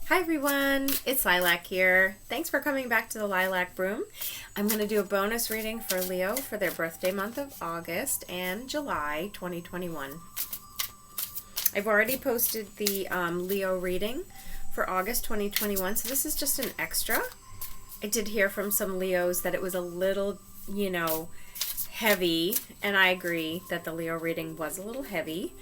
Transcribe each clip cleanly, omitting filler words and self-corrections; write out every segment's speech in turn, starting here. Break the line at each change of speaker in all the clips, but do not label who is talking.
Hi everyone, it's Lilac here. Thanks for coming back to the Lilac Room. I'm going to do a bonus reading for Leo for their birthday month of August and July 2021. I've already posted the Leo reading for August 2021, so this is just an extra. I did hear from some Leos that it was a little, heavy, and I agree that the Leo reading was a little heavy.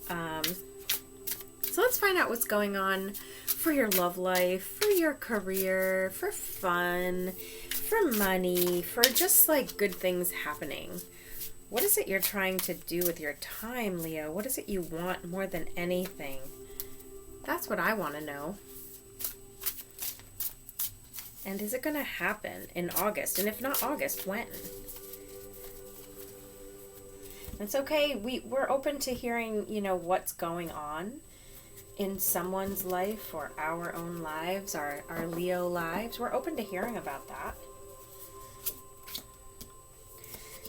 So let's find out what's going on for your love life, for your career, for fun, for money, for just like good things happening. What is it you're trying to do with your time, Leo? What is it you want more than anything? That's what I want to know. And is it going to happen in August? And if not August, when? It's okay. We're open to hearing, what's going on in someone's life or our own lives, our Leo lives. We're open to hearing about that.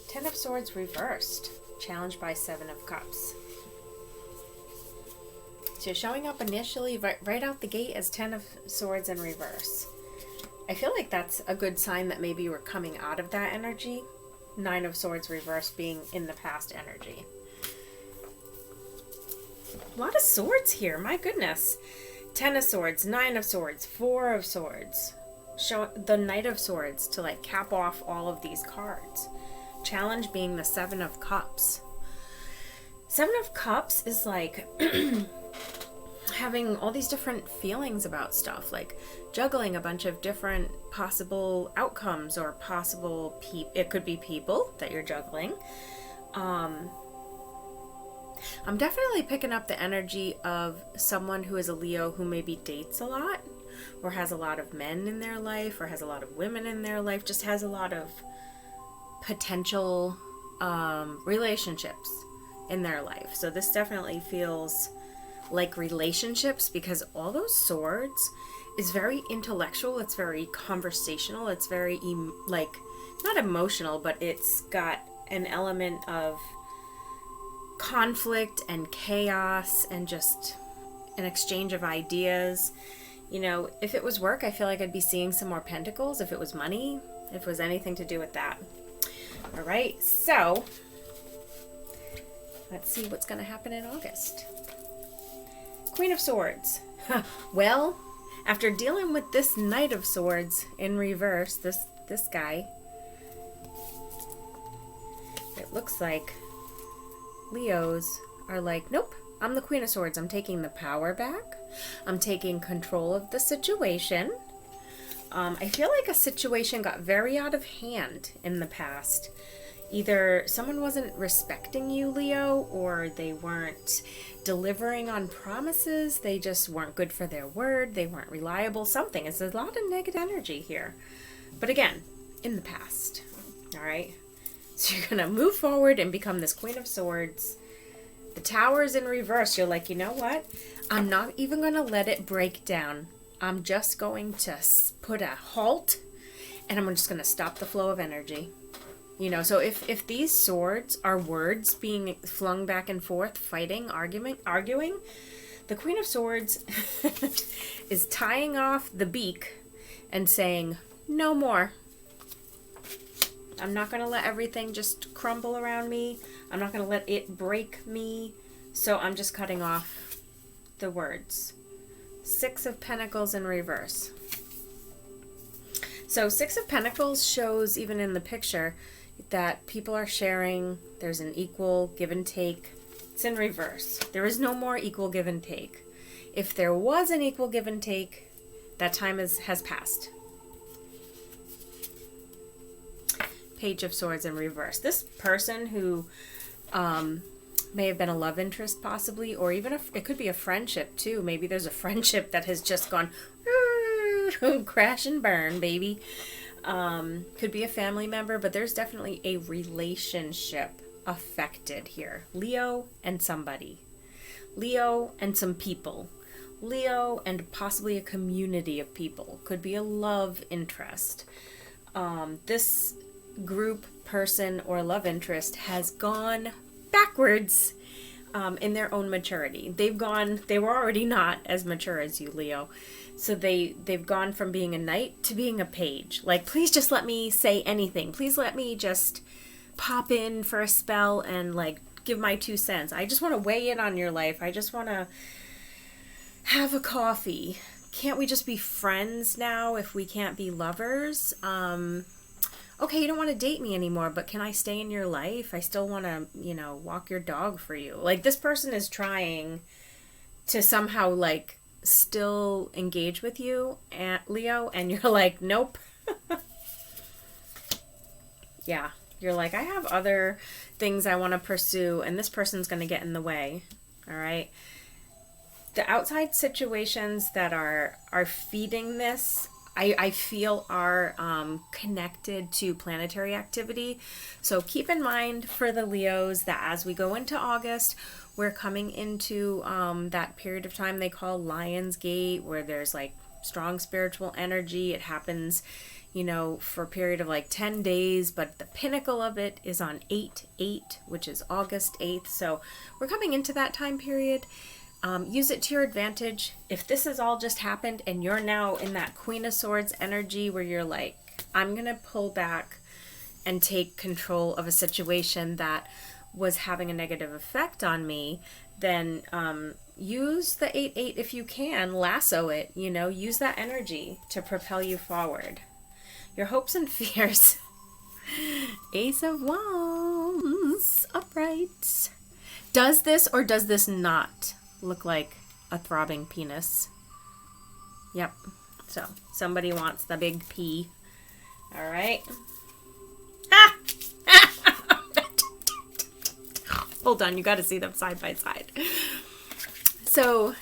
Ten of Swords reversed, challenged by Seven of Cups. So showing up initially right out the gate as Ten of Swords in reverse. I feel like that's a good sign that maybe we're coming out of that energy. Nine of Swords reverse being in the past energy. A lot of swords here, my goodness. Ten of Swords, Nine of Swords, Four of Swords. Show the Knight of Swords to like cap off all of these cards. Challenge being the Seven of Cups. Seven of Cups is like having all these different feelings about stuff, like juggling a bunch of different possible outcomes or possible it could be people that you're juggling. I'm definitely picking up the energy of someone who is a Leo who maybe dates a lot or has a lot of men in their life or has a lot of women in their life, just has a lot of potential relationships in their life. So this definitely feels like relationships because all those swords is very intellectual. It's very conversational. It's very not emotional, but it's got an element of conflict and chaos and just an exchange of ideas. If it was work, I feel like I'd be seeing some more pentacles. If it was money, if it was anything to do with that. All right, so let's see what's going to happen in August. Queen of Swords. Well, after dealing with this Knight of Swords in reverse, this guy, it looks like Leos are like, nope, I'm the Queen of Swords. I'm taking the power back. I'm taking control of the situation. I feel like a situation got very out of hand in the past. Either someone wasn't respecting you, Leo, or they weren't delivering on promises. They just weren't good for their word. They weren't reliable. Something. It's a lot of negative energy here. But again, in the past. All right? So you're going to move forward and become this Queen of Swords. The Tower's in reverse. You're like, you know what? I'm not even going to let it break down. I'm just going to put a halt, and I'm just going to stop the flow of energy. So if these swords are words being flung back and forth, fighting, arguing, the Queen of Swords is tying off the beak and saying, no more. I'm not going to let everything just crumble around me. I'm not going to let it break me. So I'm just cutting off the words. Six of Pentacles in reverse. So Six of Pentacles shows, even in the picture, that people are sharing. There's an equal give and take. It's in reverse. There is no more equal give and take. If there was an equal give and take, that time has passed. Page of Swords in reverse. This person who may have been a love interest possibly, or even it could be a friendship too. Maybe there's a friendship that has just gone crash and burn, baby. Could be a family member, but there's definitely a relationship affected here. Leo and somebody. Leo and some people. Leo and possibly a community of people. Could be a love interest. This group, person, or love interest has gone backwards. in their own maturity. They were already not as mature as you, Leo. So they've gone from being a knight to being a page. Like, please just let me say anything. Please let me just pop in for a spell and like give my 2 cents. I just want to weigh in on your life. I just want to have a coffee. Can't we just be friends now if we can't be lovers? Okay, you don't want to date me anymore, but can I stay in your life? I still want to, walk your dog for you. Like, this person is trying to somehow, like, still engage with you, Leo, and you're like, nope. Yeah, you're like, I have other things I want to pursue, and this person's going to get in the way, all right? The outside situations that are feeding this, I feel are connected to planetary activity. So keep in mind for the Leos that as we go into August, we're coming into that period of time they call Lion's Gate, where there's like strong spiritual energy. It happens, for a period of like 10 days, but the pinnacle of it is on 8/8, which is August 8th. So we're coming into that time period. Use it to your advantage. If this has all just happened and you're now in that Queen of Swords energy where you're like, I'm going to pull back and take control of a situation that was having a negative effect on me, then use the 8/8 if you can. Lasso it, use that energy to propel you forward. Your hopes and fears. Ace of Wands, upright. Does this or does this not look like a throbbing penis? Yep. So somebody wants the big P. All right. Ah! Hold on, you got to see them side by side. So,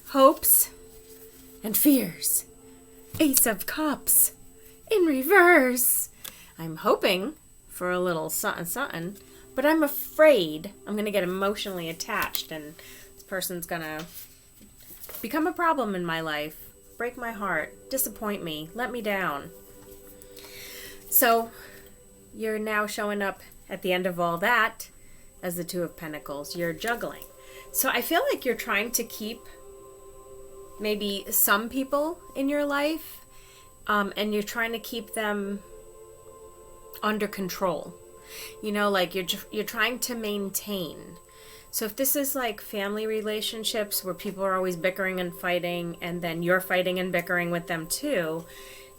hopes and fears. Ace of Cups in reverse. I'm hoping for a little something, but I'm afraid I'm going to get emotionally attached and person's gonna become a problem in my life, break my heart, disappoint me, let me down. So you're now showing up at the end of all that as the Two of Pentacles. You're juggling. So I feel like you're trying to keep maybe some people in your life, and you're trying to keep them under control. Like you're trying to maintain. So if this is like family relationships where people are always bickering and fighting, and then you're fighting and bickering with them too,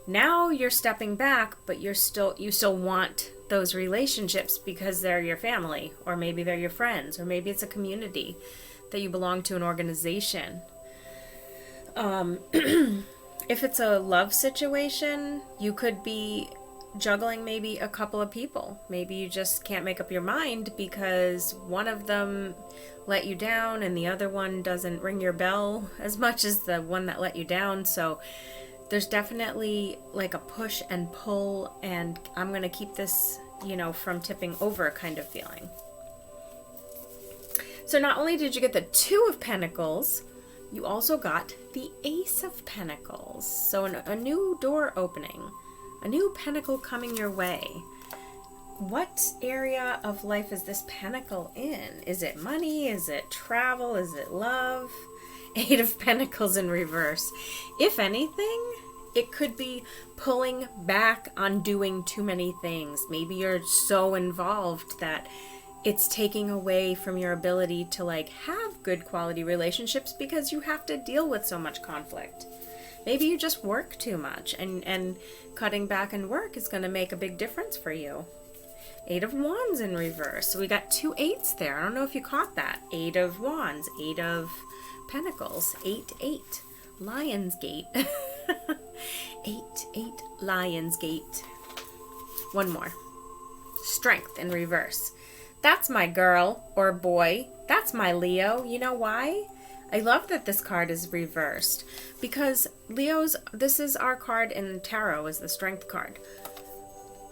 now you're stepping back, but you still want those relationships because they're your family, or maybe they're your friends, or maybe it's a community that you belong to, an organization. If it's a love situation, you could be juggling maybe a couple of people. Maybe you just can't make up your mind because one of them let you down and the other one doesn't ring your bell as much as the one that let you down. So there's definitely like a push and pull, and I'm going to keep this, from tipping over kind of feeling. So not only did you get the Two of Pentacles, you also got the Ace of Pentacles. So a new door opening. A new pentacle coming your way. What area of life is this pentacle in? Is it money? Is it travel? Is it love? 8 of Pentacles in reverse. If anything, it could be pulling back on doing too many things. Maybe you're so involved that it's taking away from your ability to like have good quality relationships because you have to deal with so much conflict. Maybe you just work too much, and cutting back in work is going to make a big difference for you. 8 of Wands in reverse. So we got 2 8s there. I don't know if you caught that. 8 of Wands, 8 of Pentacles, 8/8. Lion's Gate. 8/8 Lion's Gate. One more. Strength in reverse. That's my girl or boy. That's my Leo. You know why? I love that this card is reversed because Leos, this is our card in tarot, is the Strength card.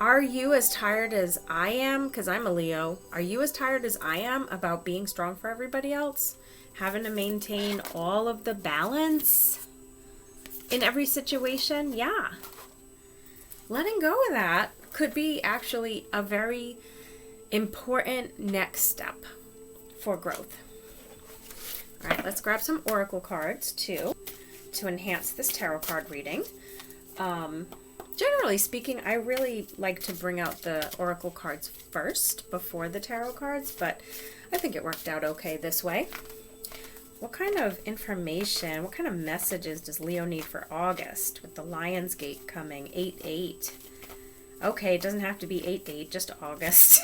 Are you as tired as I am? Because I'm a Leo. Are you as tired as I am about being strong for everybody else? Having to maintain all of the balance in every situation? Yeah. Letting go of that could be actually a very important next step for growth. All right, let's grab some oracle cards too to enhance this tarot card reading. Generally speaking, I really like to bring out the oracle cards first before the tarot cards, but I think it worked out okay this way. What kind of information, what kind of messages does Leo need for August with the Lionsgate coming 8/8? Okay, it doesn't have to be 8/8, just August.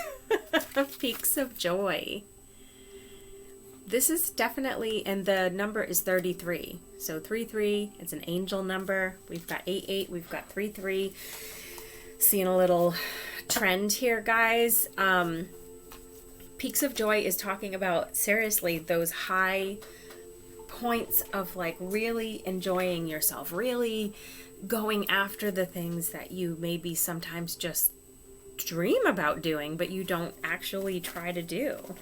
Peaks of joy. This is definitely, and the number is 33. So 33, it's an angel number. We've got 8/8, we've got 33. Seeing a little trend here, guys. Peaks of joy is talking about, seriously, those high points of like really enjoying yourself, really going after the things that you maybe sometimes just dream about doing, but you don't actually try to do.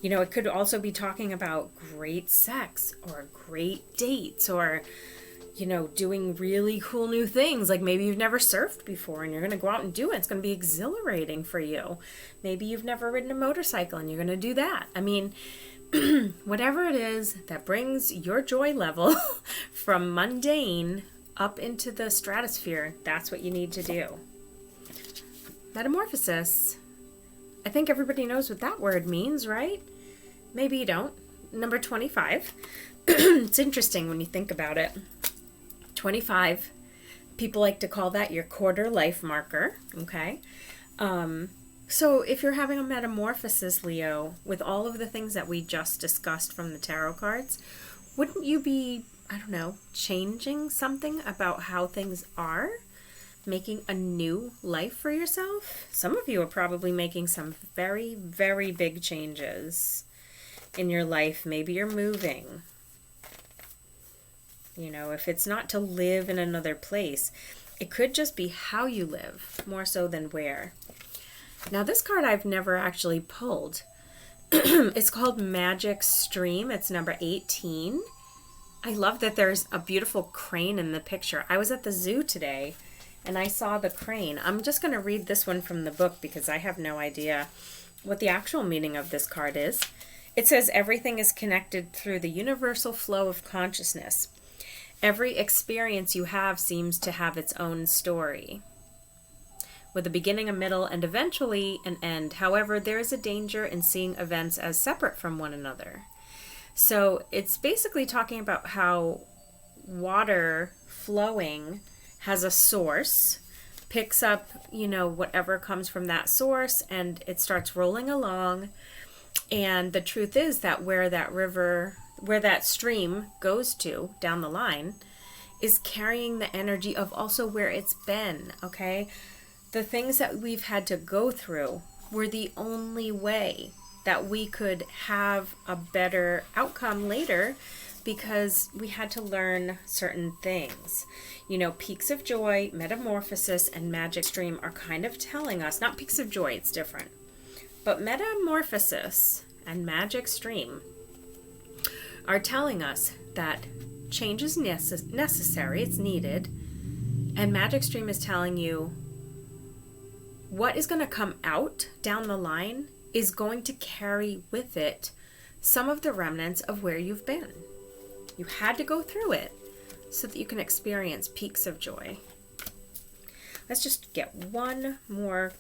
You know, it could also be talking about great sex or great dates or, you know, doing really cool new things. Like maybe you've never surfed before and you're going to go out and do it. It's going to be exhilarating for you. Maybe you've never ridden a motorcycle and you're going to do that. I mean, whatever it is that brings your joy level from mundane up into the stratosphere, that's what you need to do. Metamorphosis. I think everybody knows what that word means, right? Maybe you don't. Number 25. It's interesting when you think about it. 25. People like to call that your quarter life marker, okay? So if you're having a metamorphosis, Leo, with all of the things that we just discussed from the tarot cards, wouldn't you be, I don't know, changing something about how things are? Making a new life for yourself? Some of you are probably making some very, very big changes in your life. Maybe you're moving. You know, if it's not to live in another place, it could just be how you live, more so than where. Now, this card I've never actually pulled. It's called Magic Stream. It's number 18. I love that there's a beautiful crane in the picture. I was at the zoo today and I saw the crane. I'm just going to read this one from the book because I have no idea what the actual meaning of this card is. It says everything is connected through the universal flow of consciousness. Every experience you have seems to have its own story, with a beginning, a middle, and eventually an end. However, there is a danger in seeing events as separate from one another. So it's basically talking about how water flowing has a source, picks up, you know, whatever comes from that source, and it starts rolling along. And the truth is that where that stream goes to down the line is carrying the energy of also where it's been, okay? The things that we've had to go through were the only way that we could have a better outcome later, because we had to learn certain things. You know, Peaks of Joy, Metamorphosis, and Magic Stream are kind of telling us, not Peaks of Joy, it's different, but Metamorphosis and Magic Stream are telling us that change is necessary, it's needed, and Magic Stream is telling you what is going to come out down the line is going to carry with it some of the remnants of where you've been. You had to go through it so that you can experience peaks of joy. Let's just get one more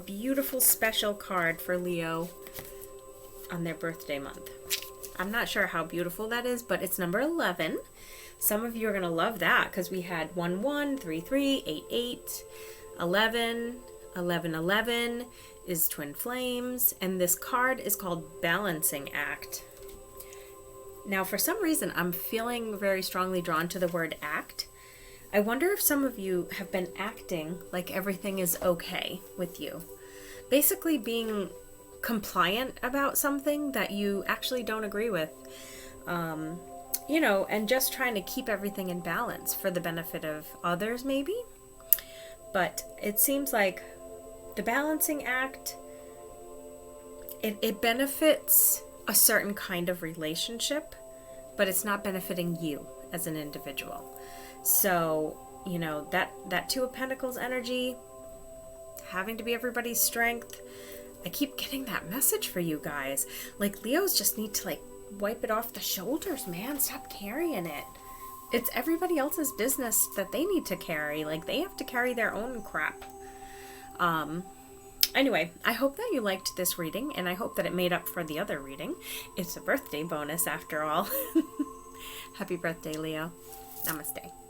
beautiful special card for Leo on their birthday month. I'm not sure how beautiful that is, but it's number 11. Some of you are going to love that because we had 1-1, 3-3, 8-8, 11, 11-11 is twin flames, and this card is called Balancing Act. Now, for some reason, I'm feeling very strongly drawn to the word act. I wonder if some of you have been acting like everything is okay with you. Basically being compliant about something that you actually don't agree with. You know, and just trying to keep everything in balance for the benefit of others, maybe. But it seems like the balancing act, it benefits a certain kind of relationship, but it's not benefiting you as an individual. So, you know, that Two of Pentacles energy, having to be everybody's strength, I keep getting that message for you guys. Like, Leos just need to, like, wipe it off the shoulders, man. Stop carrying it. It's everybody else's business that they need to carry. Like, they have to carry their own crap. Anyway, I hope that you liked this reading, and I hope that it made up for the other reading. It's a birthday bonus after all. Happy birthday, Leo. Namaste.